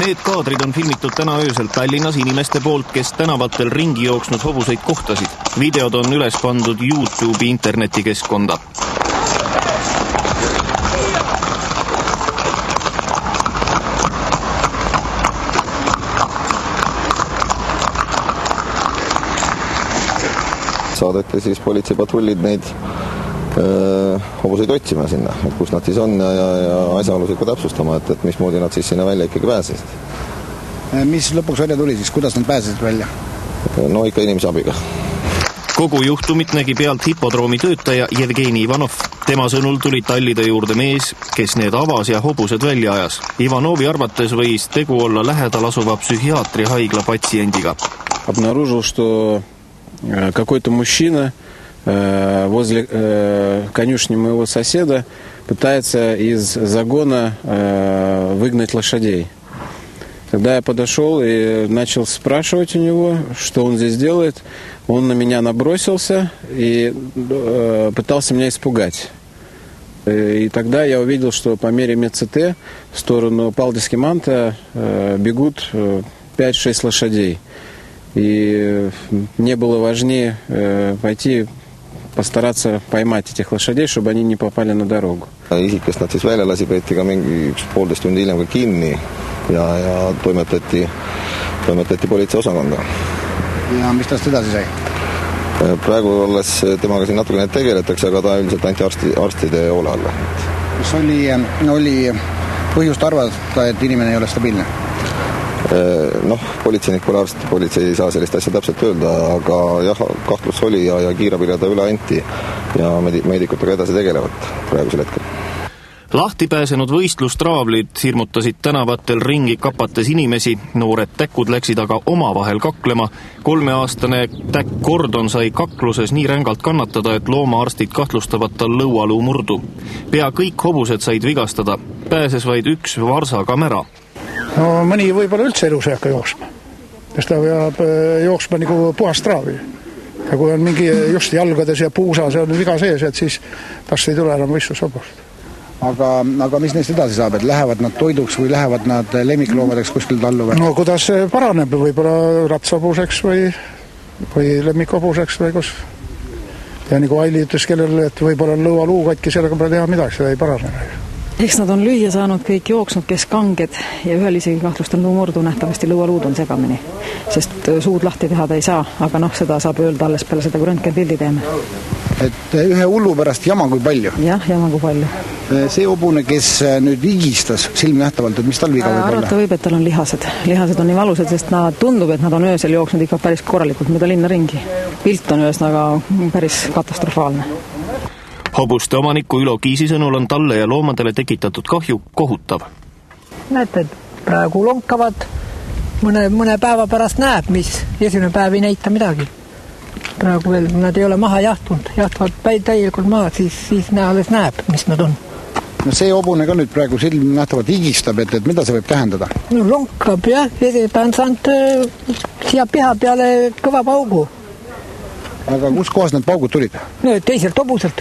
Need kaadrid on filmitud täna öösel Tallinnas inimeste poolt, kes tänavatel ringi jooksnud hobuseid kohtasid. Videod on üles pandud YouTube'i internetikeskkonda. Saadeti siis politseipatrullid neid hobuseid otsima sinna, et kus nad siis on ja asjaolusid ka täpsustama, et mismoodi nad siis sinna välja ikkagi pääsesid. Mis lõpuks välja tuli siis, kuidas nad pääsesid välja? No ikka inimese abiga. Kogu juhtumit nägi pealt hipodroomi töötaja Jevgeni Ivanov. Tema sõnul tuli tallide juurde mees, kes need avas ja hobused välja ajas. Ivanovi arvates võis tegu olla lähedal asuva psühhiaatri haigla patsiendiga. Обнаружил, что какой-то мужчина возле конюшни моего соседа пытается из загона выгнать лошадей. Когда я подошел и начал спрашивать у него, что он здесь делает, он на меня набросился и пытался меня испугать. И тогда я увидел, что по мере МЦТ в сторону Палдиски-Манта бегут 5-6 лошадей. И мне было важнее пойти постараться поймать этих лошадей, чтобы они не попали на дорогу. Isik, kes nad siis välja lasi, peeti ka mingi 1,5 tundi hiljem ka kinni ja toimetati politseiosakonda. Ja mis tast edasi sai? Praegu olles temaga siin natukene tegeletakse, aga ta üldiselt anti arstide hoole alla. Kas oli põhjust arvata, et inimene ei ole stabiilne? Politseinik pole arst, politsei ei saa sellist asja täpselt öelda, aga jah, kahtlus oli ja kiirabile ta üle anti ja meedikutega edasi tegelevad praegusel hetkel. Lahti pääsenud võistlustraavlid hirmutasid tänavatel ringi kapates inimesi, noored täkkud läksid aga omavahel kaklema. 3-aastane täkk Gordon sai kakluses nii rängalt kannatada, et loomaarstid kahtlustavad tal lõualuu murdu. Pea kõik hobused said vigastada, pääses vaid üks varsaga mära. No mõni võib-olla üldse elus ei hakka jooksma, sest ta peab jooksma nagu puhast traavi. Ja kui on mingi just jalgades ja puusas on viga sees, et siis tast ei tule enam võistlushobust. Aga mis neist edasi saab, et lähevad nad toiduks või lähevad nad lemmikloomadeks kuskil tallu? No kuidas paraneb, võib-olla ratshobuseks või lemmikhobuseks või kus. Ja nagu Aili ütles kellele, et võib-olla on lõualuu katki, sellega pole teha midagi, seda ei parane. Eks nad on lüüa saanud kõik jooksnud, kes kanged ja ühel isegi kahtlustan murdu nähtavasti lõualuud on segamini, sest suud lahti teha ta ei saa, aga seda saab öelda alles peale seda, kui röntgenpildi teeme. Et ühe hullu pärast jama kui palju? Jah, jama kui palju. See hobune, kes nüüd vigistas silmnähtavalt, et mis tal viga võib olla? Arvata võib, et tal on lihased. Lihased on nii valusad, sest nad tundub, et nad on öösel jooksnud ikka päris korralikult mööda linna ringi. Pilt on ühesõnaga päris katastrofaalne. Hobuste omaniku Ülo Kiisi sõnul on talle ja loomadele tekitatud kahju kohutav. Näete, praegu lonkavad, mõne päeva pärast näeb, mis esimene päev ei näita midagi. Praegu veel nad ei ole maha jahtunud, jahtuvad täielikult maha, siis alles näeb, mis nad on. No see hobune ka nüüd praegu silm nähtavalt higistab, et mida see võib tähendada? No lonkab jah, ta on saanud siia piha peale kõva paugu. Aga kus kohas need paugud tulid? No teiselt hobuselt.